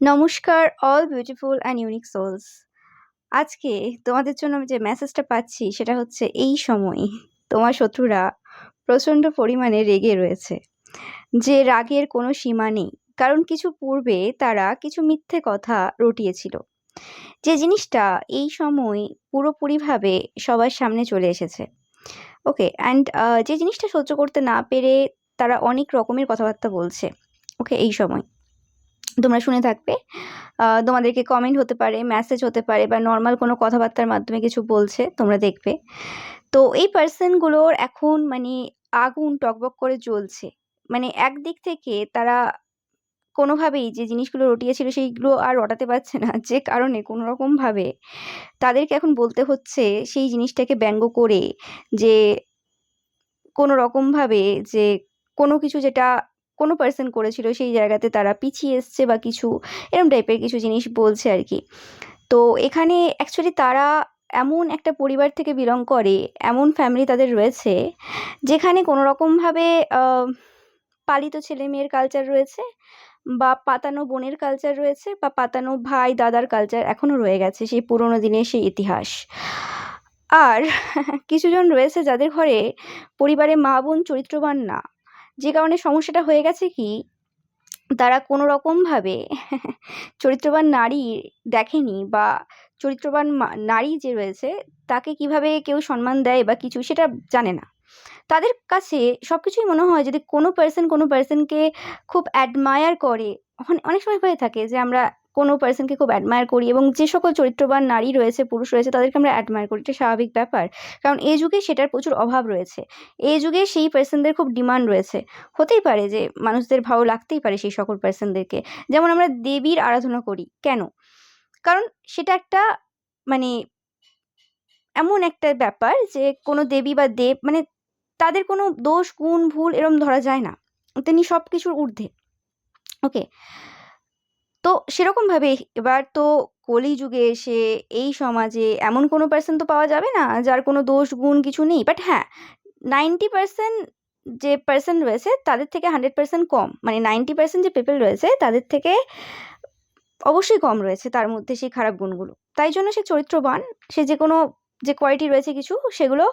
নমস্কার all beautiful and unique souls. আজকে তোমাদের জন্য আমি যে মেসেজটা পাচ্ছি সেটা হচ্ছে এই সময় তোমার শত্রুরা প্রচণ্ড পরিমাণে রেগে রয়েছে, যে রাগের কোনো সীমা নেই। কারণ কিছু পূর্বে তারা কিছু মিথ্যে কথা রটিয়েছিল, যে জিনিসটা এই সময় পুরোপুরিভাবে সবার সামনে চলে এসেছে। ওকে, অ্যান্ড যে জিনিসটা সহ্য করতে না পেরে তারা অনেক রকমের কথাবার্তা বলছে। ওকে, এই সময় তোমরা শুনে থাকবে, তোমাদেরকে কমেন্ট হতে পারে, মেসেজ হতে পারে, বা নর্মাল কোনো কথাবার্তার মাধ্যমে কিছু বলছে, তোমরা দেখবে। তো এই পার্সনগুলোর এখন মানে আগুন টগবগ করে জ্বলছে। মানে একদিক থেকে তারা কোনোভাবেই যে জিনিসগুলো রটিয়েছিল সেইগুলো আর রটাতে পারছে না, যে কারণে কোনো রকমভাবে তাদেরকে এখন বলতে হচ্ছে সেই জিনিসটাকে ব্যঙ্গ করে, যে কোনো রকমভাবে যে কোনো কিছু যেটা কোনো পার্সন করেছিল সেই জায়গাতে তারা পিছিয়ে এসছে বা কিছু এরকম টাইপের কিছু জিনিস বলছে আর কি। তো এখানে অ্যাকচুয়ালি তারা এমন একটা পরিবার থেকে বিলং করে, এমন ফ্যামিলি তাদের রয়েছে যেখানে কোনো রকমভাবে পালিত ছেলে মেয়ের কালচার রয়েছে, বা পাতানো বোনের কালচার রয়েছে, বা পাতানো ভাই দাদার কালচার এখনও রয়ে গেছে, সেই পুরোনো দিনের সেই ইতিহাস। আর কিছুজন রয়েছে যাদের ঘরে পরিবারে মা বোন চরিত্রবান না, যে কারণে সমস্যাটা হয়ে গেছে কি, তারা কোনো রকমভাবে চরিত্রবান নারী দেখেনি, বা চরিত্রবান নারী যে রয়েছে তাকে কিভাবে কেউ সম্মান দেয় বা কিছু সেটা জানে না। তাদের কাছে সবকিছুই মনে হয় যদি কোনো পার্সনকে খুব অ্যাডমায়ার করে। অনেক সময় হয়ে থাকে যে আমরা কোনো পার্সনকে খুব অ্যাডমায়ার করি, এবং যে সকল চরিত্রবান নারী রয়েছে, পুরুষ রয়েছে, তাদেরকে আমরা অ্যাডমায়ার করি, এটা স্বাভাবিক ব্যাপার। কারণ এই যুগে সেটার প্রচুর অভাব রয়েছে। এই যুগে সেই পার্সনদের খুব ডিমান্ড রয়েছে। হতেই পারে যে মানুষদের ভালো লাগতেই পারে সেই সকল পার্সনদেরকে। যেমন আমরা দেবীর আরাধনা করি কেন? কারণ সেটা একটা মানে এমন একটা ব্যাপার যে কোনো দেবী বা দেব মানে তাদের কোনো দোষ গুণ ভুল এরম ধরা যায় না, তিনি সব কিছুর ঊর্ধ্বে। ওকে, তো সেরকমভাবে এবার তো কলিযুগে এসে এই সমাজে এমন কোনো পার্সন তো পাওয়া যাবে না যার কোনো দোষ গুণ কিছু নেই। বাট হ্যাঁ, 90% যে পার্সন রয়েছে তাদের থেকে 100% কম, মানে 90% যে পিপল রয়েছে তাদের থেকে অবশ্যই কম রয়েছে তার মধ্যে সেই খারাপ গুণগুলো। তাই জন্য সে চরিত্রবান, সে যে কোনো যে কোয়ালিটি রয়েছে কিছু সেগুলো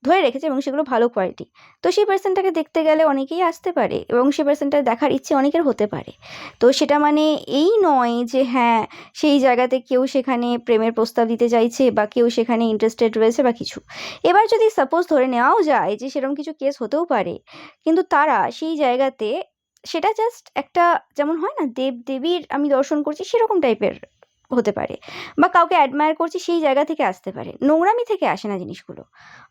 ধরে রেখেছে, এবং সেগুলো ভালো কোয়ালিটি। তো সেই পার্সনটাকে দেখতে গেলে অনেকেই আসতে পারে, এবং সেই পার্সনটা দেখার ইচ্ছে অনেকের হতে পারে। তো সেটা মানে এই নয় যে হ্যাঁ, সেই জায়গাতে কেউ সেখানে প্রেমের প্রস্তাব দিতে চাইছে, বা কেউ সেখানে ইন্টারেস্টেড রয়েছে বা কিছু। এবার যদি সাপোজ ধরে নেওয়াও যায় যে সেরকম কিছু কেস হতেও পারে, কিন্তু তারা সেই জায়গাতে সেটা জাস্ট একটা, যেমন হয় না দেব দেবীর আমি দর্শন করছি সেরকম টাইপের হতে পারে, বা কাউকে অ্যাডমায়ার করছি সেই জায়গা থেকে আসতে পারে, নোংরামি থেকে আসে না জিনিসগুলো।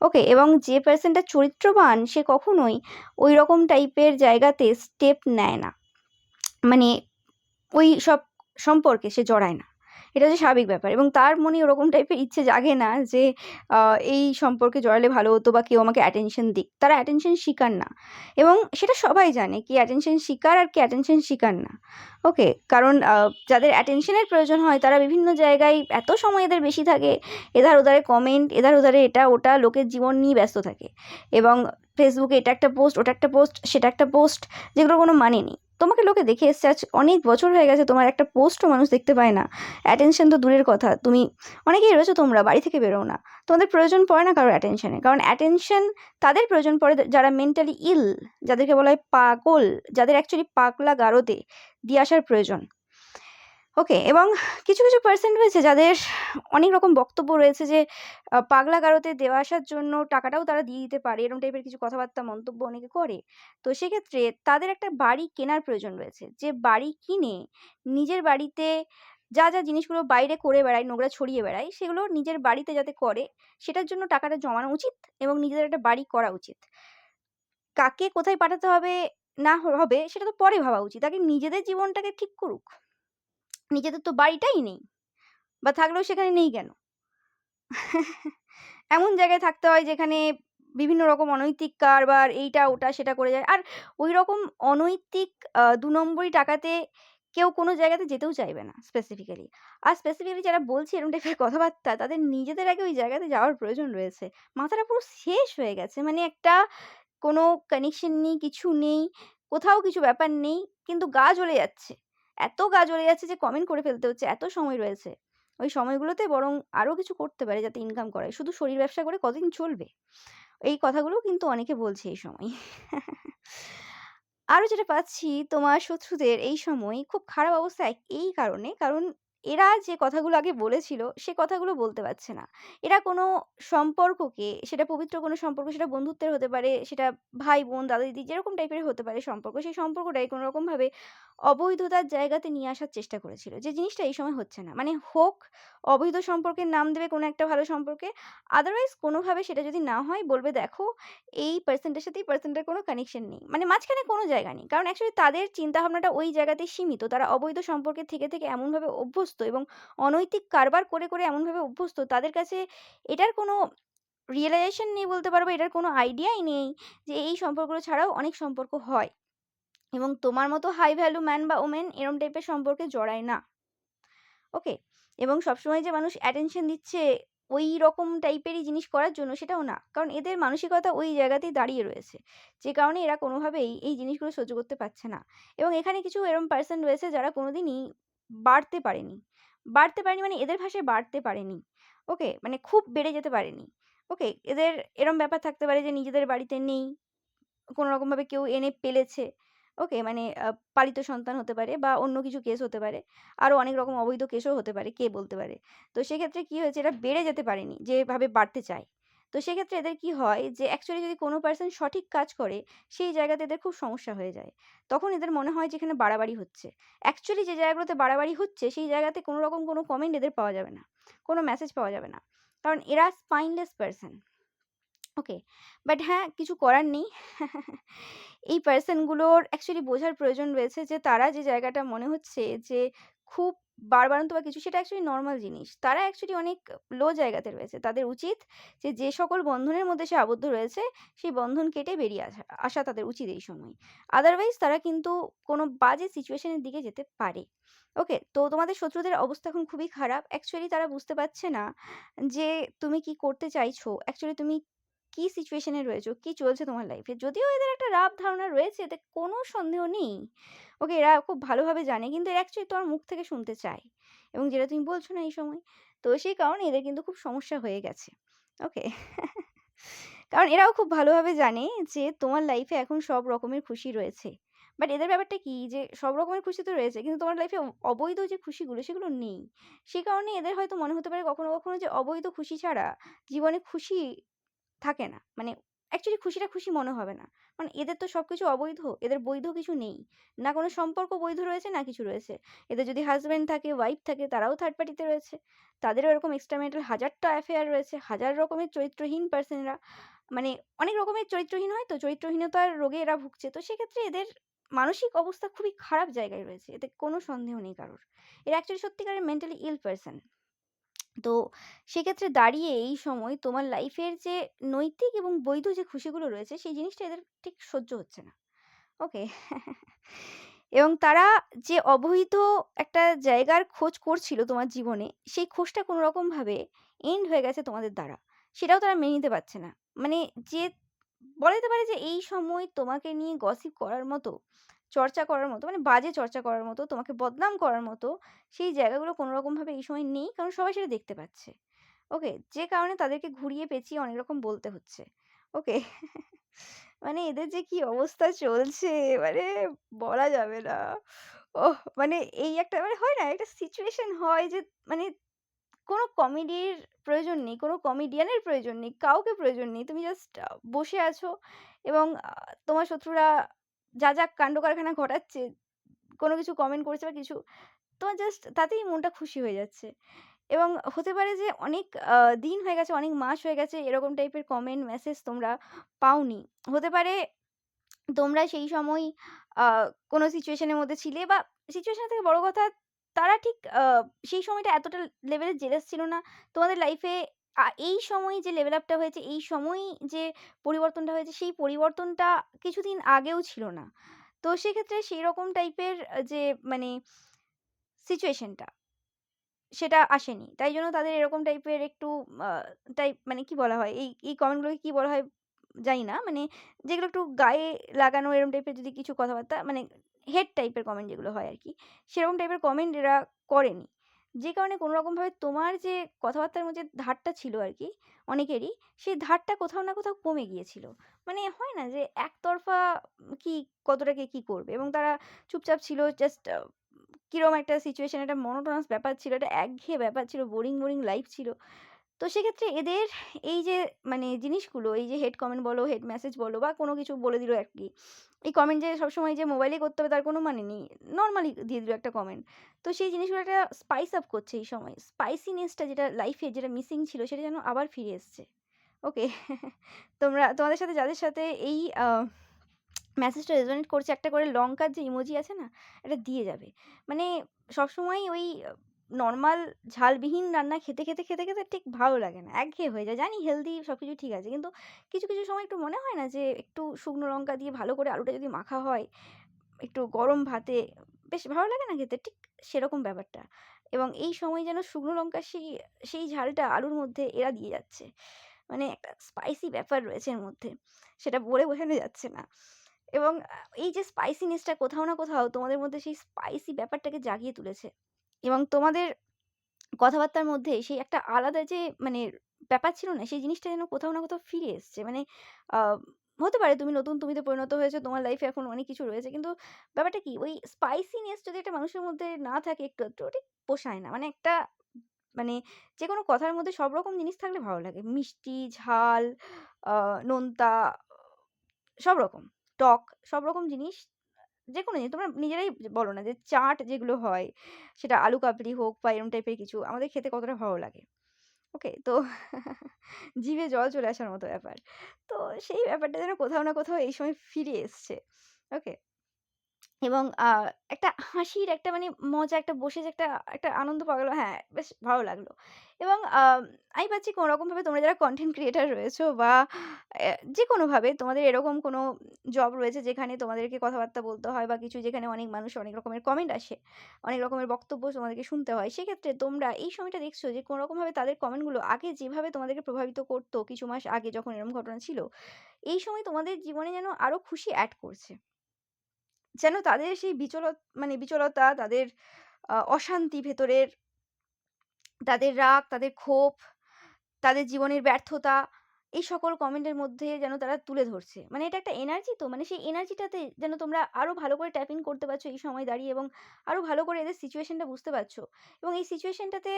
ওকে, এবং যে পার্সনটা চরিত্রবান সে কখনোই ওই রকম টাইপের জায়গাতে স্টেপ নেয় না, মানে ওই সব সম্পর্কে সে জড়ায় না। এটা হচ্ছে স্বাভাবিক ব্যাপার, এবং তার মনে ওরকম টাইপের ইচ্ছে জাগে না যে এই সম্পর্কে জড়ালে ভালো হতো, বা কেউ আমাকে অ্যাটেনশন দিক। তারা অ্যাটেনশন শিকার না, এবং সেটা সবাই জানে কি অ্যাটেনশন শিকার আর কি অ্যাটেনশন শিকার না। ওকে, কারণ যাদের অ্যাটেনশনের প্রয়োজন হয় তারা বিভিন্ন জায়গায় এত সময় এদের বেশি থাকে, এধার ওধারে কমেন্ট, এধার ওধারে এটা ওটা, লোকের জীবন নিয়ে ব্যস্ত থাকে, এবং ফেসবুকে এটা একটা পোস্ট, ওটা একটা পোস্ট, সেটা একটা পোস্ট, যেগুলোর কোনো মানে নেই। তোমাকে লোকে দেখে এসছে আজ অনেক বছর হয়ে গেছে, তোমার একটা পোস্টও মানুষ দেখতে পায় না। অ্যাটেনশন তো দূরের কথা, তুমি অনেকেই রয়েছো তোমরা বাড়ি থেকে বেরো না, তোমাদের প্রয়োজন পড়ে না কারোর অ্যাটেনশনের। কারণ অ্যাটেনশন তাদের প্রয়োজন পড়ে যারা মেন্টালি ইল, যাদেরকে বলা হয় পাগল, যাদের অ্যাকচুয়ালি পাগলা গারদে দিয়ে আসার প্রয়োজন। ওকে, এবং কিছু কিছু পার্সেন্ট রয়েছে যাদের অনেক রকম বক্তব্য রয়েছে যে পাগলা গারদে দেওয়া আসার জন্য টাকাটাও তারা দিয়ে দিতে পারে, এরকম টাইপের কিছু কথাবার্তা মন্তব্য অনেকে করে। তো সেক্ষেত্রে তাদের একটা বাড়ি কেনার প্রয়োজন রয়েছে, যে বাড়ি কিনে নিজের বাড়িতে যা যা জিনিসগুলো বাইরে করে বেড়ায়, নোংরা ছড়িয়ে বেড়ায়, সেগুলো নিজের বাড়িতে যাতে করে সেটার জন্য টাকাটা জমানো উচিত, এবং নিজেদের একটা বাড়ি করা উচিত। কাকে কোথায় পাঠাতে হবে না হবে সেটা তো পরে ভাবা উচিত, আগে নিজেদের জীবনটাকে ঠিক করুক। নিজেদের তো বাড়িটাই নেই, বা থাকলেও সেখানে নেই কেন? এমন জায়গায় থাকতে হয় যেখানে বিভিন্ন রকম অনৈতিক কারবার এইটা ওটা সেটা করে যায়। আর ঐরকম অনৈতিক ২ নম্বরি টাকাতে কেউ কোনো জায়গাতে যেতেও চাইবে না স্পেসিফিক্যালি। আর স্পেসিফিক্যালি যারা বলছে এরকম টাইপের কথাবার্তা, তাদের নিজেদের আগে ওই জায়গাতে যাওয়ার প্রয়োজন রয়েছে। মাথাটা পুরো শেষ হয়ে গেছে। মানে একটা কোনো কানেকশন নেই, কিছু নেই, কোথাও কিছু ব্যাপার নেই, কিন্তু গা জ্বলে যাচ্ছে। এত গা জ্বলে যাচ্ছে যে কমেন্ট করে ফেলতে হচ্ছে, এত সময় রয়েছে। ওই সময়গুলোতে বরং আরো কিছু করতে পারে যাতে ইনকাম করে। শুধু শরীর ব্যবসা করে কতদিন চলবে? এই কথাগুলোও কিন্তু অনেকে বলছে এই সময়। আরো যেটা পাচ্ছি তোমার শত্রুদের এই সময় খুব খারাপ অবস্থা এই কারণে, কারণ এরা যে কথাগুলো আগে বলেছিল সে কথাগুলো বলতে পারছে না। এরা কোনো সম্পর্ককে, সেটা পবিত্র কোনো সম্পর্ক, সেটা বন্ধুত্বের হতে পারে, সেটা ভাই-বোন, দাদা-দিদি যেরকম টাইপের হতে পারে সম্পর্ক, সেই সম্পর্কটাই কোনোরকমভাবে অবৈধতার জায়গাতে নিয়ে আসার চেষ্টা করেছিল। যে জিনিসটা এই সময় হচ্ছে না। মানে হোক অবৈধ সম্পর্কের নাম দেবে কোনো একটা ভালো সম্পর্কে। আদারওয়াইজ কোনোভাবে সেটা যদি না হয় বলবে, "দেখো এই পারসনটার সাথে এই পারসনটার কোনো কানেকশন নেই।" মানে মাঝখানে কোনো জায়গা নেই। কারণ অ্যাকচুয়ালি তাদের চিন্তাভাবনাটা ওই জায়গাতেই সীমিত। তারা অবৈধ সম্পর্কে থেকে এমনভাবে অভ্যস্ত এবং অনৈতিক কারবার করে এমনভাবে অভ্যস্ত, তাদের কাছে এটার কোনো রিয়ালাইজেশন নেই বলতে পারবো, এটার কোনো আইডিয়াই নেই যে এই সম্পর্কগুলো ছাড়াও অনেক সম্পর্ক হয়। এবং তোমার মতো হাই ভ্যালু ম্যান বা ওমেন এরম টাইপের সম্পর্কে জড়ায় না। ওকে? এবং সবসময় যে মানুষ অ্যাটেনশন দিচ্ছে ওই রকম টাইপেরই জিনিস করার জন্য সেটাও না। কারণ এদের মানসিকতা ওই জায়গাতেই দাঁড়িয়ে রয়েছে। যে কারণে এরা কোনোভাবেই এই জিনিসগুলো সহ্য করতে পারছে না। এবং এখানে কিছু এরম পারসন রয়েছে যারা কোনোদিনই বাড়তে পারেনি। বাড়তে পারেনি মানে এদের ভাষায় বাড়তে পারেনি। ওকে? মানে খুব বেড়ে যেতে পারেনি। ওকে? এদের এরম ব্যাপার থাকতে পারে যে নিজেদের বাড়িতে নেই। কোনরকমভাবে কেউ এনে পেলেছে। ওকে? মানে পালিত সন্তান হতে পারে বা অন্য কিছু কেস হতে পারে। আরো অনেক রকম অবৈধ কেসও হতে পারে, কে বলতে পারে। তো সেক্ষেত্রে কি হয়েছে, এরা বেড়ে যেতে পারেনি যেভাবে বাড়তে চায়। তো সেক্ষেত্রে এদের কি হয় যে অ্যাকচুয়ালি যদি কোনো পারসন সঠিক কাজ করে, সেই জায়গাতে এদের খুব সমস্যা হয়ে যায়। তখন এদের মনে হয় যে এখানে বাড়াবাড়ি হচ্ছে। অ্যাকচুয়ালি যে জায়গাগুলোতে বাড়াবাড়ি হচ্ছে, সেই জায়গাতে কোনো রকম কোনো কমেন্ট এদের পাওয়া যাবে না। কোনো মেসেজ পাওয়া যাবে না। কারণ এরা স্পাইনলেস পারসন। ওকে। বাট হ্যাঁ, কিছু করার নেই। এই পারসন গুলোর অ্যাকচুয়ালি বোঝার প্রয়োজন রয়েছে যে তারা যে জায়গাটা মনে হচ্ছে যে খুব বাড়বাড়ন্ত বা কিছু, সেটা অ্যাকচুয়ালি নরমাল জিনিস। তারা অ্যাকচুয়ালি অনেক লো জায়গাতে রয়েছে। তাদের উচিত যে সকল বন্ধনের মধ্যে সে আবদ্ধ রয়েছে, সেই বন্ধন কেটে বেরিয়ে আসা আসা তাদের উচিত এই সময়। আদারওয়াইজ তারা কিন্তু কোনো বাজে সিচুয়েশন এর দিকে যেতে পারে। ওকে? তো তোমাদের শত্রুদের অবস্থা এখন খুবই খারাপ। অ্যাকচুয়ালি তারা বুঝতে পারছে না যে তুমি কি করতে চাইছো। অ্যাকচুয়ালি তুমি কি সিচুয়েশন এ রয়েছো? কি চলছে তোমার লাইফে? যদিও এদের একটা রাফ ধারণা রয়েছে, এতে কোনো সন্দেহ নেই। ওকে, এরা খুব ভালোভাবে জানে। কিন্তু এরা অ্যাকচুয়ালি তোমার মুখ থেকে শুনতে চায়। এবং যেটা তুমি বলছো না এই সময়। তো সেই কারণে এদের কিন্তু খুব সমস্যা হয়ে গেছে। ওকে? কারণ এরাও খুব ভালোভাবে জানে যে তোমার লাইফে এখন সব রকমের খুশি রয়েছে। বাট এদের ব্যাপারটা কি যে সব রকমের খুশি তো রয়েছে, কিন্তু তোমার লাইফে অবৈধ যে খুশিগুলো সেগুলো নেই। সে কারণে এদের হয়তো মনে হতে পারে কখনো যে অবৈধ খুশি ছাড়া জীবনে খুশি থাকে না। মানে অ্যাকচুয়ালি খুশিটা খুশি মনে হবে না। মানে এদের তো সবকিছু অবৈধ। এদের বৈধ কিছু নেই। না কোনো সম্পর্ক বৈধ রয়েছে, না কিছু রয়েছে। এদের যদি হাসব্যান্ড থাকে, ওয়াইফ থাকে, তারাও থার্ড পার্টিতে রয়েছে। তাদেরও এরকম এক্সট্রা ম্যারিটাল হাজারটা অ্যাফেয়ার রয়েছে। হাজার রকমের চরিত্রহীন পারসন এরা। মানে অনেক রকমের চরিত্রহীন হয় তো, চরিত্রহীনতার রোগে এরা ভুগছে। তো সেক্ষেত্রে এদের মানসিক অবস্থা খুবই খারাপ জায়গায় রয়েছে। এতে কোনো সন্দেহ নেই কারোর। এরা অ্যাকচুয়ালি সত্যিকারের মেন্টালি ইল পারসন। তো সেক্ষেত্রে দাঁড়িয়ে এই সময় তোমার লাইফের যে নৈতিক এবং বৈধ যে খুশিগুলো রয়েছে সেই জিনিসটা এদের ঠিক সহ্য হচ্ছে না। ওকে। এবং তারা যে অবৈধ একটা জায়গার খোঁজ করছিল তোমার জীবনে, সেই খোঁজটা কোনো রকমভাবে এন্ড হয়ে গেছে তোমাদের দ্বারা। সেটাও তারা মেনে নিতে পারছে না। মানে যে বলা যেতে পারে যে এই সময় তোমাকে নিয়ে গসিপ করার মতো, চর্চা করার মতো, মানে বাজে চর্চা করার মতো, তোমাকে বদনাম করার মতো সেই জায়গাগুলো কোনো রকমভাবে এই সময় নেই। কারণ সবাই সেটা দেখতে পাচ্ছে। ওকে? যে কারণে তাদেরকে ঘুরিয়ে পেঁচিয়ে অনেক রকম বলতে হচ্ছে। ওকে? মানে এদের যে কি অবস্থা চলছে মানে বলা যাবে না। ওহ! মানে এই একটা মানে হয় না? একটা সিচুয়েশন হয় যে মানে কোনো কমেডির প্রয়োজন নেই, কোনো কমেডিয়ানের প্রয়োজন নেই, কাউকে প্রয়োজন নেই। তুমি জাস্ট বসে আছো এবং তোমার শত্রুরা যা কান্ডকারখানা ঘটাচ্ছে, কোনো কিছু কমেন্ট করেছে বা কিছু, তোমার জাস্ট তাতেই মনটা খুশি হয়ে যাচ্ছে। এবং হতে পারে যে অনেক দিন হয়ে গেছে, অনেক মাস হয়ে গেছে এরকম টাইপের কমেন্ট, মেসেজ তোমরা পাওনি। হতে পারে তোমরা সেই সময় আ কোনো সিচুয়েশন এর মধ্যে ছিলে বা সিচুয়েশন এর থেকে বড় কথা, তারা ঠিক সেই সময়টা এতটা লেভেলে জেলাস ছিল না। তোমাদের লাইফে এই সময় যে লেভেল আপটা হয়েছে, এই সময়ই যে পরিবর্তনটা হয়েছে, সেই পরিবর্তনটা কিছুদিন আগেও ছিল না। তো সেক্ষেত্রে সেইরকম টাইপের যে মানে সিচুয়েশনটা সেটা আসেনি। তাই জন্য তাদের এরকম টাইপের একটু আ মানে কি বলা হয়? এই কমেন্টগুলোকে কি বলা হয় জানি না। মানে যেগুলো একটু গায়ে লাগানো এরকম টাইপের যদি কিছু কথাবার্তা মানে হেট টাইপের কমেন্ট যেগুলো হয় আরকি, সেরকম টাইপের কমেন্ট এরা করেনি। যে কারণে কোনোরকমভাবে তোমার যে কথাবার্তার মধ্যে ধারটা ছিল আরকি অনেকেরই, সেই ধারটা কোথাও না কোথাও কমে গিয়েছিল। মানে হয় না যে একতরফা কি কতটা কে কি করবে, এবং তারা চুপচাপ ছিল, জাস্ট কিরকম একটা সিচুয়েশন, একটা মনোটোনাস ব্যাপার ছিল, একটা একঘেয়ে ব্যাপার ছিল, বোরিং লাইফ ছিল। তো সেক্ষেত্রে এদের এই যে মানে জিনিসগুলো, এই যে হেট কমেন্ট বলো, হেট মেসেজ বলো, বা কোনো কিছু বলে দিল আরকি। এই কমেন্ট যে সবসময় যে মোবাইলেই করতে হবে তার কোনো মানে নেই। নরমালি দিয়ে দিল একটা কমেন্ট। তো সেই জিনিসগুলো একটা স্পাইস আপ করছে এই সময়। স্পাইসিনেসটা যেটা লাইফে যেটা মিসিং ছিল সেটা যেন আবার ফিরে এসছে। ওকে? তোমাদের সাথে যাদের সাথে এই মেসেজটা রেজোনেট করছে, একটা করে লঙ্কার যে ইমোজি আছে না? এটা দিয়ে যাবে। মানে সবসময় ওই নরমাল ঝালবিহীন রান্না খেতে ঠিক ভালো লাগে না। একঘেয়ে হয়ে যায়। জানি হেলথি সবকিছু ঠিক আছে। কিন্তু কিছু সময় একটু মনে হয় না যে একটু শুকনো লঙ্কা দিয়ে ভালো করে আলুটা যদি মাখা হয়, একটু গরম ভাতে বেশ ভালো লাগে না খেতে? ঠিক সেরকম ব্যাপারটা। এবং এই সময় যেন শুকনো লঙ্কার সেই ঝালটা আলুর মধ্যে এরা দিয়ে যাচ্ছে। মানে একটা স্পাইসি ব্যাপার রয়েছে এর মধ্যে। সেটা বলে বোঝানো যাচ্ছে না। এবং এই যে স্পাইসিনেসটা কোথাও না কোথাও তোমাদের মধ্যে সেই স্পাইসি ব্যাপারটাকে জাগিয়ে তুলেছে। এবং তোমাদের কথাবার্তার মধ্যে সেই একটা আলাদা যে মানে ব্যাপার ছিল না? সেই জিনিসটা যেন কোথাও না কোথাও ফিরে এসছে। মানে আ হতে পারে তুমি নতুন তুমিতে পরিণত হয়েছো, তোমার লাইফে এখন অনেক কিছু রয়েছে। কিন্তু ব্যাপারটা কি? ওই স্পাইসিনেস যদি একটা মানুষের মধ্যে না থাকে একটু আধটু, ঠিক পোষায় না। মানে একটা মানে যেকোনো কথার মধ্যে সব রকম জিনিস থাকলে ভালো লাগে। মিষ্টি, ঝাল, আ নোনতা, সব রকম। টক, সব রকম জিনিস, যেকোনো জিনিস তোমরা নিজেরাই বলো না যে চাট যেগুলো হয়, সেটা আলু কাবলি হোক বা এরকম টাইপের কিছু, আমাদের খেতে কতটা ভালো লাগে। ওকে? তো জিভে জল চলে আসার মতো ব্যাপার। তো সেই ব্যাপারটা যেন কোথাও না কোথাও এই সময় ফিরে এসছে। ওকে? এবং একটা হাসির একটা মানে মজা, একটা বসে যে একটা একটা আনন্দ পাওয়া গেল, হ্যাঁ, বেশ ভালো লাগলো। এবং আমি পাচ্ছি কোনরকমভাবে তোমরা যারা কনটেন্ট ক্রিয়েটর রয়েছো, বা যেকোনোভাবে তোমাদের এরকম কোনো জব রয়েছে যেখানে তোমাদেরকে কথাবার্তা বলতে হয়, বা কিছু যেখানে অনেক মানুষ অনেক রকমের কমেন্ট আসে, অনেক রকমের বক্তব্য তোমাদেরকে শুনতে হয়। সেক্ষেত্রে তোমরা এই সময়টা দেখছো যে কোনরকমভাবে তাদের কমেন্টগুলো আগে যেভাবে তোমাদেরকে প্রভাবিত করতো কিছু মাস আগে যখন এরকম ঘটনা ছিল, এই সময় তোমাদের জীবনে যেন আরো খুশি এড করছে। যেন তাদের সেই মানে বিচলতা, তাদের অশান্তি ভেতরের, তাদের রাগ, তাদের ক্ষোভ, তাদের জীবনের ব্যর্থতা, এই সকল কমেন্টের মধ্যে যেন তারা তুলে ধরছে। মানে এটা একটা এনার্জি তো, মানে সেই এনার্জিটাতে যেন তোমরা আরো ভালো করে ট্যাপ ইন করতে পারছো এই সময় দাঁড়িয়ে, এবং আরো ভালো করে এদের সিচুয়েশনটা বুঝতে পারছো। এবং এই সিচুয়েশনটাতে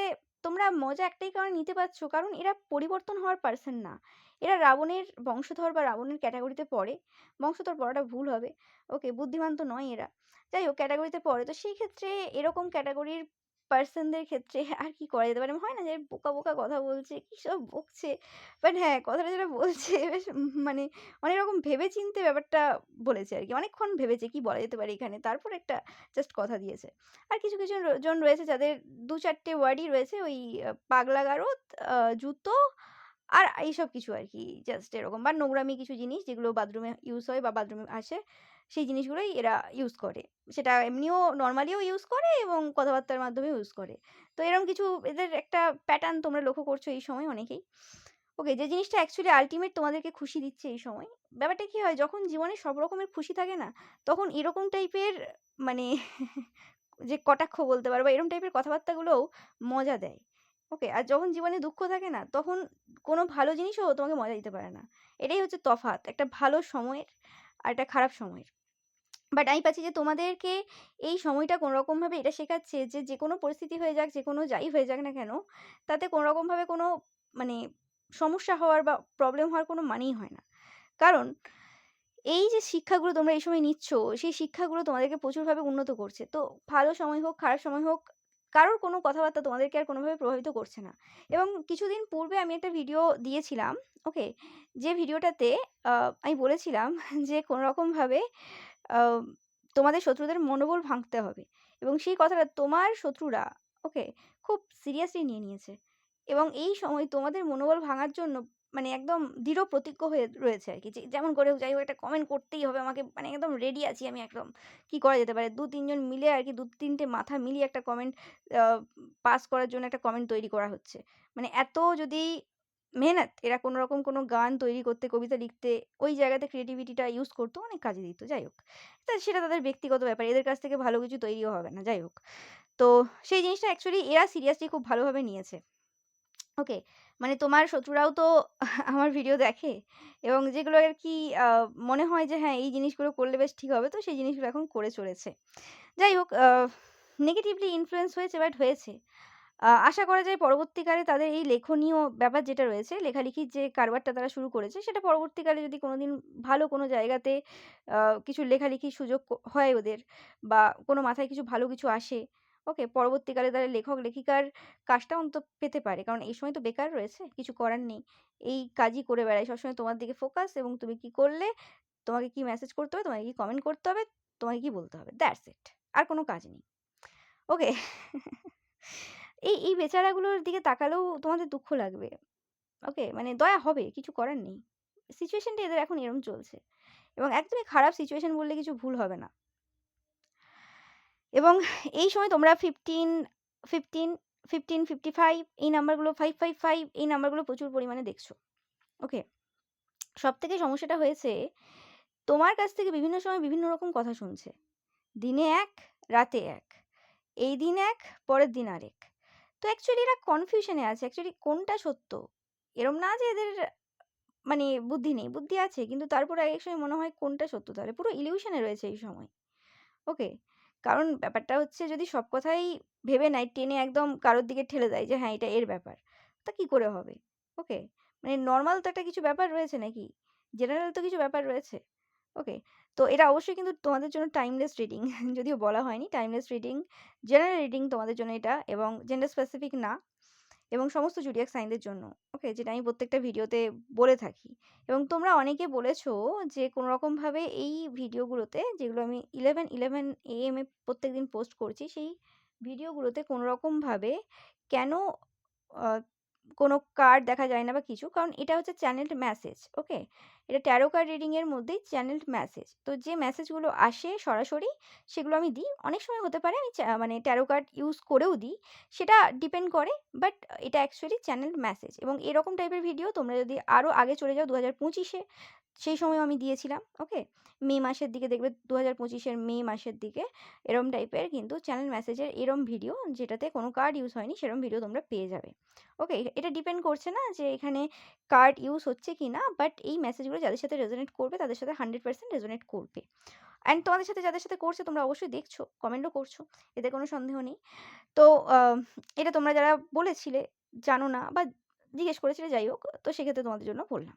তোমরা মজা একটাই কারণে নিতে পারছো, কারণ এরা পরিবর্তন হওয়ার পারসন না। এরা রাবণের বংশধর বা রাবণের ক্যাটেগরিতে পড়ে। বংশধর বলাটা ভুল হবে। ওকে, বুদ্ধিমান তো নয় এরা। যাই হোক, ক্যাটেগরিতে পড়ে। তো সেই ক্ষেত্রে এরকম ক্যাটেগরির পারসনদের ক্ষেত্রে আর কি করা যেতে পারে? হয় না যে বোকা কথা বলছে, কিসব বকছে। বাট হ্যাঁ, কথাটা যেটা বলছে বেশ মানে অনেক রকম ভেবে চিন্তে ব্যাপারটা বলেছে আরকি। অনেকক্ষণ ভেবেছে কি বলা যেতে পারে এখানে। তারপর একটা জাস্ট কথা দিয়েছে। আর কিছু জন রয়েছে যাদের ২-৪ টে ওয়ার্ডই রয়েছে, ওই পাগলা গারদ, জুতো, আর এইসব কিছু আরকি। জাস্ট এরকম, বা নোংরামি কিছু জিনিস যেগুলো বাথরুমে ইউজ হয় বা বাথরুমে আসে, সেই জিনিসগুলোই এরা ইউজ করে। সেটা এমনিও নরমালিও ইউজ করে এবং কথাবার্তার মাধ্যমেও ইউজ করে। তো এরকম কিছু এদের একটা প্যাটার্ন তোমরা লক্ষ্য করছো এই সময় অনেকেই। ওকে, যে জিনিসটা অ্যাকচুয়ালি আল্টিমেট তোমাদেরকে খুশি দিচ্ছে এই সময়। ব্যাপারটা কি হয়, যখন জীবনে সব রকমের খুশি থাকে না, তখন এরকম টাইপের মানে যে কটাক্ষ বলতে পারো বা এরকম টাইপের কথাবার্তাগুলোও মজা দেয়। ওকে? আর যখন জীবনে দুঃখ থাকে না, তখন কোনো ভালো জিনিসও তোমাকে মজা দিতে পারে না। এটাই হচ্ছে তফাৎ একটা ভালো সময়ের আর একটা খারাপ সময়ের। বাট আমি পাচ্ছি যে তোমাদেরকে এই সময়টা কোনরকমভাবে এটা শেখাচ্ছে যে, যেকোনো পরিস্থিতি হয়ে যাক, যেকোনো যাই হয়ে যাক না কেন, তাতে কোনরকমভাবে কোনো মানে সমস্যা হওয়ার বা প্রবলেম হওয়ার কোনো মানেই হয় না। কারণ এই যে শিক্ষাগুলো তোমরা এই সময় নিচ্ছ, সেই শিক্ষাগুলো তোমাদেরকে প্রচুরভাবে উন্নত করছে। তো ভালো সময় হোক, খারাপ সময় হোক, কারোর কোনো কথাবার্তা তোমাদেরকে আর কোনোভাবে প্রভাবিত করছে না। এবং কিছুদিন পূর্বে আমি একটা ভিডিও দিয়েছিলাম, ওকে? যে ভিডিওটাতে আ আমি বলেছিলাম যে কোনরকমভাবে আ তোমাদের শত্রুদের মনোবল ভাঙতে হবে। এবং সেই কথাটা তোমার শত্রুরা, ওকে, খুব সিরিয়াসলি নিয়ে নিয়েছে। এবং এই সময় তোমাদের মনোবল ভাঙার জন্য মানে একদম দৃঢ় প্রতিজ্ঞ হয়ে রয়েছে আরকি। যে যেমন করে হোক যাই হোক একটা কমেন্ট করতেই হবে আমাকে, মানে একদম রেডি আছি আমি একদম। কি করা যেতে পারে? ২-৩ জন মিলে আরকি, ২-৩ টে মাথা মিলিয়ে একটা কমেন্ট আ পাস করার জন্য একটা কমেন্ট তৈরি করা হচ্ছে। মানে এত যদি মেহনত, এরা কোনোরকম কোনো গান তৈরি করতে, কবিতা লিখতে ওই জায়গাতে ক্রিয়েটিভিটিটা ইউজ করতো, অনেক কাজে দিত। যাই হোক। সেটা তাদের ব্যক্তিগত ব্যাপার। এদের কাছ থেকে ভালো কিছু তৈরিও হবে না। যাই হোক। তো সেই জিনিসটা অ্যাকচুয়ালি এরা সিরিয়াসলি খুব ভালোভাবে নিয়েছে। ওকে। মানে তোমার শত্রুরাও তো আমার ভিডিও দেখে এবং যেগুলো আরকি আ মনে হয় যে হ্যাঁ, এই জিনিসগুলো করলে বেশ ঠিক হবে। তো সেই জিনিসগুলো এখন করে চলেছে। যাই হোক, নেগেটিভলি ইনফ্লুয়েন্স হয়েছে বাট হয়েছে। আশা করা যায় পরবর্তীকালে তাদের এই লেখনীয় ব্যাপার যেটা রয়েছে, লেখালেখির যে কারবারটা তারা শুরু করেছে, সেটা পরবর্তীকালে যদি কোনোদিন ভালো কোনো জায়গাতে আ কিছু লেখালেখির সুযোগ হয় ওদের বা কোনো মাথায় কিছু ভালো কিছু আসে, ওকে? পরবর্তীকালে তারা লেখক-লেখিকার কাজটা অন্তত পেতে পারে। কারণ এই সময় তো বেকার রয়েছে, কিছু করার নেই। এই কাজই করে বেড়ায়। সবসময় তোমার দিকে ফোকাস এবং তুমি কি করলে, তোমাকে কি মেসেজ করতে হবে, তোমাকে কি কমেন্ট করতে হবে, তোমাকে কি বলতে হবে। That's it. আর কোনো কাজ নেই। ওকে? এই বেচারাগুলোর দিকে তাকালেও তোমাদের দুঃখ লাগবে। ওকে? মানে দয়া হবে, কিছু করার নেই। সিচুয়েশনটা এদের এখন এরম চলছে। এবং একদমই খারাপ সিচুয়েশন বললে কিছু ভুল হবে না। এবং এই সময় তোমরা 15, 15, 15, 55 এই নাম্বারগুলো 555 এই নাম্বারগুলো প্রচুর পরিমাণে দেখছো। ওকে? সবথেকে সমস্যাটা হয়েছে তোমার কাছ থেকে বিভিন্ন সময় বিভিন্ন রকম কথা শুনছে। দিনে এক, রাতে এক। এই দিন এক, পরের দিন আরেক। তো অ্যাকচুয়ালি এরা কনফিউশন এ আছে। অ্যাকচুয়ালি কোনটা সত্য? এরম না যে এদের মানে বুদ্ধি নেই। বুদ্ধি আছে। কিন্তু তারপরে একেক সময় মনে হয় কোনটা সত্য তাহলে? পুরো ইলিউশন এ রয়েছে এই সময়। ওকে? কারণ ব্যাপারটা হচ্ছে যদি সব কথাই ভেবে নেয়, টেনে একদম কারোর দিকে ঠেলে দেয় যে হ্যাঁ, এটা এর ব্যাপার। তা কি করে হবে? ওকে? মানে নরমাল তো একটা কিছু ব্যাপার রয়েছে নাকি? জেনারেল তো কিছু ব্যাপার রয়েছে। ওকে? তো এটা অবশ্যই কিন্তু তোমাদের জন্য টাইমলেস রিডিং যদিও বলা হয়নি। টাইমলেস রিডিং, জেনারেল রিডিং তোমাদের জন্য এটা এবং জেন্ডার স্পেসিফিক না এবং সমস্ত জোডিয়াক সাইনদের জন্য। ওকে? যেটা আমি প্রত্যেকটা ভিডিওতে বলে থাকি। এবং তোমরা অনেকে বলেছো যে কোনরকমভাবে এই ভিডিওগুলোতে যেগুলো আমি 11:11 AM এ প্রত্যেকদিন পোস্ট করছি, সেই ভিডিওগুলোতে কোনরকমভাবে কেন আ কোনো কার্ড দেখা যায় না বা কিছু। কারণ এটা হচ্ছে চ্যানেলড মেসেজ। ওকে? এটা ট্যারো কার্ড রিডিং এর মধ্যেই চ্যানেলড মেসেজ। তো যে মেসেজগুলো আসে সরাসরি সেগুলো আমি দিই। অনেক সময় হতে পারে আমি মানে ট্যারো কার্ড ইউজ করেও দিই। সেটা ডিপেন্ড করে। বাট এটা অ্যাকচুয়ালি চ্যানেলড মেসেজ এবং এরকম টাইপের ভিডিও তোমরা যদি আরো আগে চলে যাও 2025 এ সেই সময়ও আমি দিয়েছিলাম। ওকে? মে মাসের দিকে দেখবে 2025 এর মে মাসের দিকে এরম টাইপের কিন্তু চ্যানেল মেসেজের এরম ভিডিও যেটাতে কোনো কার্ড ইউজ হয়নি সেরম ভিডিও তোমরা পেয়ে যাবে। ওকে? এটা ডিপেন্ড করছে না যে এখানে কার্ড ইউজ হচ্ছে কিনা। বাট এই মেসেজগুলো যাদের সাথে রেজোনেট করবে তাদের সাথে 100% রেজোনেট করবে। অ্যান্ড তোমাদের সাথে যাদের সাথে করছে তোমরা অবশ্যই দেখছো, কমেন্টও করছো। এতে কোনো সন্দেহ নেই। তো আ এটা তোমরা যারা বলেছিলে, জানো না বা জিজ্ঞেস করেছিলে যাই হোক, তো সেক্ষেত্রে তোমাদের জন্য বললাম।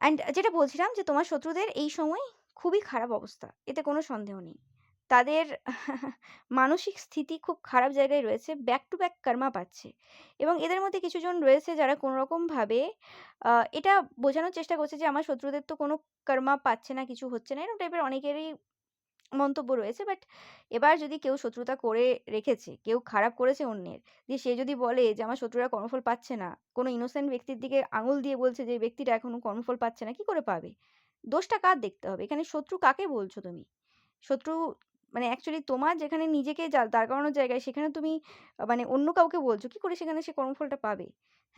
অ্যান্ড যেটা বলছিলাম যে তোমার শত্রুদের এই সময় খুবই খারাপ অবস্থা। এতে কোনো সন্দেহ নেই। তাদের মানসিক স্থিতি খুব খারাপ জায়গায় রয়েছে। ব্যাক টু ব্যাক কার্মা পাচ্ছে। এবং এদের মধ্যে কিছুজন রয়েছে যারা কোনরকমভাবে আ এটা বোঝানোর চেষ্টা করছে যে আমার শত্রুদের তো কোনো কার্মা পাচ্ছে না, কিছু হচ্ছে না। এরকম টাইপের অনেকেরই মন্তব্য রয়েছে। বাট এবার যদি কেউ শত্রুতা করে রেখেছে, কেউ খারাপ করেছে অন্যের, দিয়ে সে যদি বলে যে আমার শত্রুরা কর্মফল পাচ্ছে না, কোনো ইনোসেন্ট ব্যক্তির দিকে আঙুল দিয়ে বলছে যে এই ব্যক্তিটা এখনো কর্মফল পাচ্ছে না, কি করে পাবে? দোষটা কার দেখতে হবে? এখানে শত্রু কাকে বলছো তুমি? শত্রু মানে অ্যাকচুয়ালি তোমার যেখানে নিজেকে দাঁড় করানোর জায়গায় সেখানে তুমি মানে অন্য কাউকে বলছো। কি করে সেখানে সে কর্মফলটা পাবে?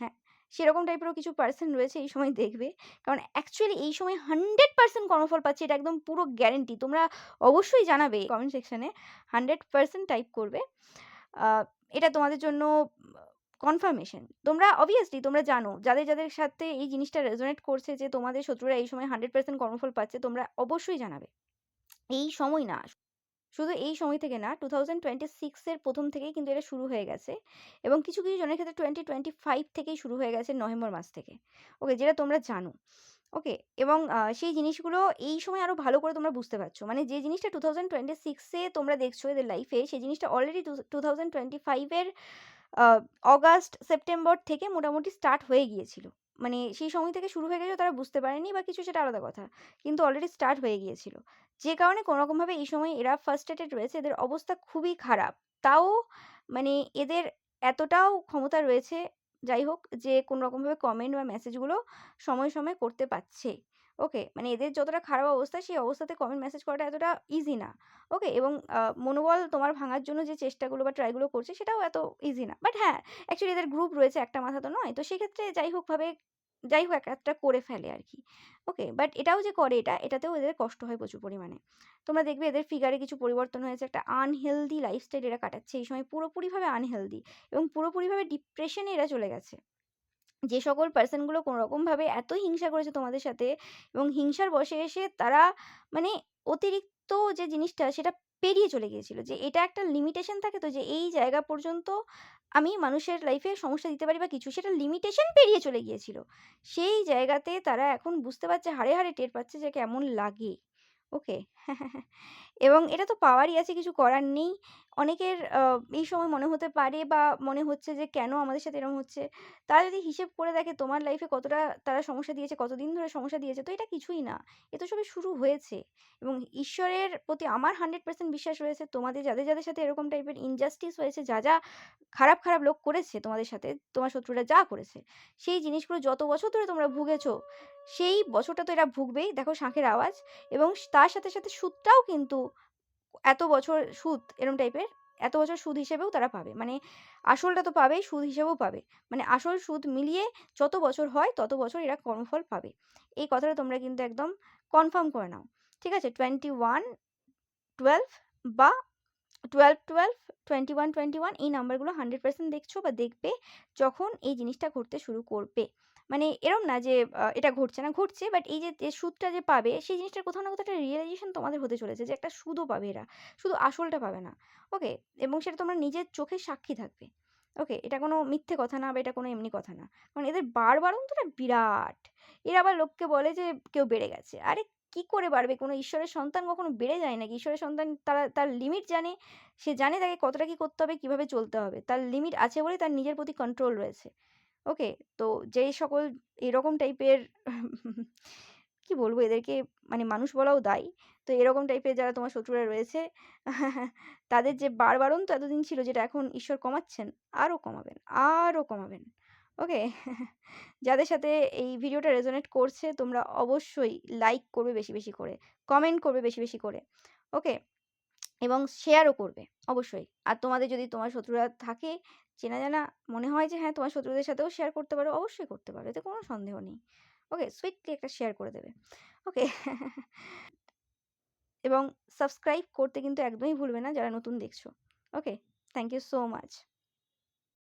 হ্যাঁ? সেরকম টাইপেরও কিছু পার্সন রয়েছে এই সময় দেখবে। কারণ অ্যাকচুয়ালি এই সময় 100% কর্মফল পাচ্ছে এটা একদম পুরো গ্যারান্টি। তোমরা অবশ্যই জানাবে কমেন্ট সেকশনে 100% টাইপ করবে। আ এটা তোমাদের জন্য কনফার্মেশন। তোমরা obviously তোমরা জানো যাদের সাথে এই জিনিসটা রেজোনেট করছে যে তোমাদের শত্রুরা এই সময় 100% কর্মফল পাচ্ছে তোমরা অবশ্যই জানাবে। এই সময় না। শুধু এই সময় থেকে না 2026 এর ১ম থেকেই কিন্তু এটা শুরু হয়ে গেছে এবং কিছু জনের ক্ষেত্রে 2025 থেকেই শুরু হয়ে গেছে নভেম্বর মাস থেকে। ওকে? যেটা তোমরা জানো। ওকে? এবং সেই জিনিসগুলো এই সময় আরো ভালো করে তোমরা বুঝতে পারছো। মানে যে জিনিসটা 2026 এ তোমরা দেখছো এদের লাইফে সেই জিনিসটা অলরেডি 2025 এর আ অগাস্ট, সেপ্টেম্বর থেকে মোটামুটি স্টার্ট হয়ে গিয়েছিল। মানে সেই সময় থেকে শুরু হয়ে গেছিল তারা বুঝতে পারেনি বা কিছু সেটা আলাদা কথা। কিন্তু অলরেডি স্টার্ট হয়ে গিয়েছিল। যে কারণে কোনরকমভাবে এই সময় এরা ফার্স্ট্রেটেড রয়েছে। এদের অবস্থা খুবই খারাপ। তাও মানে এদের এতটাও ক্ষমতা রয়েছে যাই হোক যে কোনরকমভাবে কমেন্ট বা মেসেজগুলো সময়ে করতে পারছে। ওকে? মানে এদের যতটা খারাপ অবস্থা, সেই অবস্থাতে কমেন্ট মেসেজ করাটা এতটা ইজি না। ওকে? এবং মনোবল তোমার ভাঙার জন্য যে চেষ্টাগুলো বা ট্রাইগুলো করছে সেটাও এত ইজি না। বাট হ্যাঁ, অ্যাকচুয়ালি এদের গ্রুপ রয়েছে, একটা মাথা তো নয়। তো সেক্ষেত্রে যাই হোক একটা করে ফেলে আরকি। ওকে? বাট এটাও যে করে এটাতেও এদের কষ্ট হয় প্রচুর পরিমাণে। তোমরা দেখবে এদের ফিগারে কিছু পরিবর্তন হয়েছে। একটা আনহেলথি লাইফস্টাইল এরা কাটাচ্ছে এই সময়, পুরোপুরিভাবে আনহেলথি এবং পুরোপুরিভাবে ডিপ্রেশন এ এরা চলে গেছে। যে সকল পারসন গুলো কোনরকমভাবে এত হিংসা করেছে তোমাদের সাথে এবং হিংসার বশে এসে তারা মানে অতিরিক্ত যে জিনিসটা সেটা পেরিয়ে চলে গিয়েছিল। যে এটা একটা লিমিটেশন থাকে তো, যে এই জায়গা পর্যন্ত আমি মানুষের লাইফে সমস্যা দিতে পারি বা কিছু, সেটা লিমিটেশন পেরিয়ে চলে গিয়েছিল। সেই জায়গাতে তারা এখন বুঝতে পারছে, হাড়ে, হাড়ে টের পাচ্ছে যে কেমন লাগে। ওকে? এবং এটা তো পাওয়ারই আছে, কিছু করার নেই। অনেকের এই সময় মনে হতে পারে বা মনে হচ্ছে যে কেন আমাদের সাথে এরকম হচ্ছে? তারা যদি হিসেব করে দেখে তোমার লাইফে কতটা তারা সমস্যা দিয়েছে, কতদিন ধরে সমস্যা দিয়েছে, তো এটা কিছুই না। এ তো সবে শুরু হয়েছে এবং ঈশ্বরের প্রতি আমার 100% বিশ্বাস রয়েছে। তোমাদের যাদের সাথে এরকম টাইপের injustice হয়েছে, যা খারাপ, খারাপ লোক করেছে তোমাদের সাথে, তোমার শত্রুরা যা করেছে, সেই জিনিসগুলো যত বছর ধরে তোমরা ভুগেছো, সেই বছরটা তো এরা ভুগবেই। দেখো শাঁখের আওয়াজ এবং তার সাথে সুদটাও কিন্তু এত বছর সুদ এরম টাইপের, এত বছর সুদ হিসেবেও তারা পাবে। মানে আসলটা তো পাবেই, সুদ হিসেবেও পাবে। মানে আসল সুদ মিলিয়ে যত বছর হয় তত বছর এরা কর্মফল পাবে। এই কথাটা তোমরা কিন্তু একদম কনফার্ম করে নাও। ঠিক আছে? 21, 12 বা 12, 12, 21, 21 এই নাম্বারগুলো 100% দেখছো বা দেখবে যখন এই জিনিসটা ঘটতে শুরু করবে। মানে এরম না যে এটা ঘটছে না, ঘটছে, বাট এই যে সুদটা যে পাবে সেই জিনিসটার কোথাও না কোথাও একটা রিয়ালাইজেশন তোমাদের হতে চলেছে যে একটা সুদও পাবে এরা। শুধু আসলটা পাবে না। ওকে? এবং সেটা তোমরা নিজের চোখের সাক্ষী থাকবে। ওকে? এটা কোনো মিথ্যে কথা না বা এটা কোনো এমনি কথা না। কারণ এদের বাড়বাড়ন্তটা বিরাট। এরা আবার লোককে বলে যে কেউ বেড়ে গেছে। আরে কি করে বাড়বে? কোনো ঈশ্বরের সন্তান কখনো বেড়ে যায় নাকি? ঈশ্বরের সন্তান তার লিমিট জানে। সে জানে তাকে কতটা কি করতে হবে, কিভাবে চলতে হবে। তার লিমিট আছে বলেই তার নিজের প্রতি কন্ট্রোল রয়েছে। ওকে? তো যেই সকল এরকম টাইপের কি বলবো এদেরকে, মানে মানুষ বলাও দায়। তো এরকম টাইপের যারা তোমার শত্রুরা রয়েছে তাদের যে বাড়বাড়ন্ত এতদিন ছিল, যেটা এখন ঈশ্বর কমাচ্ছেন, আরো কমাবেন, আরো কমাবেন। ওকে? যাদের সাথে এই ভিডিওটা রেজোনেট করছে তোমরা অবশ্যই লাইক করবে বেশি করে। কমেন্ট করবে বেশি করে। ওকে? এবং শেয়ারও করবে অবশ্যই। আর তোমাদের যদি তোমার শত্রুরা থাকে, চেনা জানা মনে হয় যে হ্যাঁ, তোমার শত্রুদের সাথেও শেয়ার করতে পারো, অবশ্যই করতে পারো। এতে কোনো সন্দেহ নেই। ওকে? সুইটলি একটা শেয়ার করে দেবে। ওকে? এবং সাবস্ক্রাইব করতে কিন্তু একদমই ভুলবে না যারা নতুন দেখছো। Okay? Thank you so much.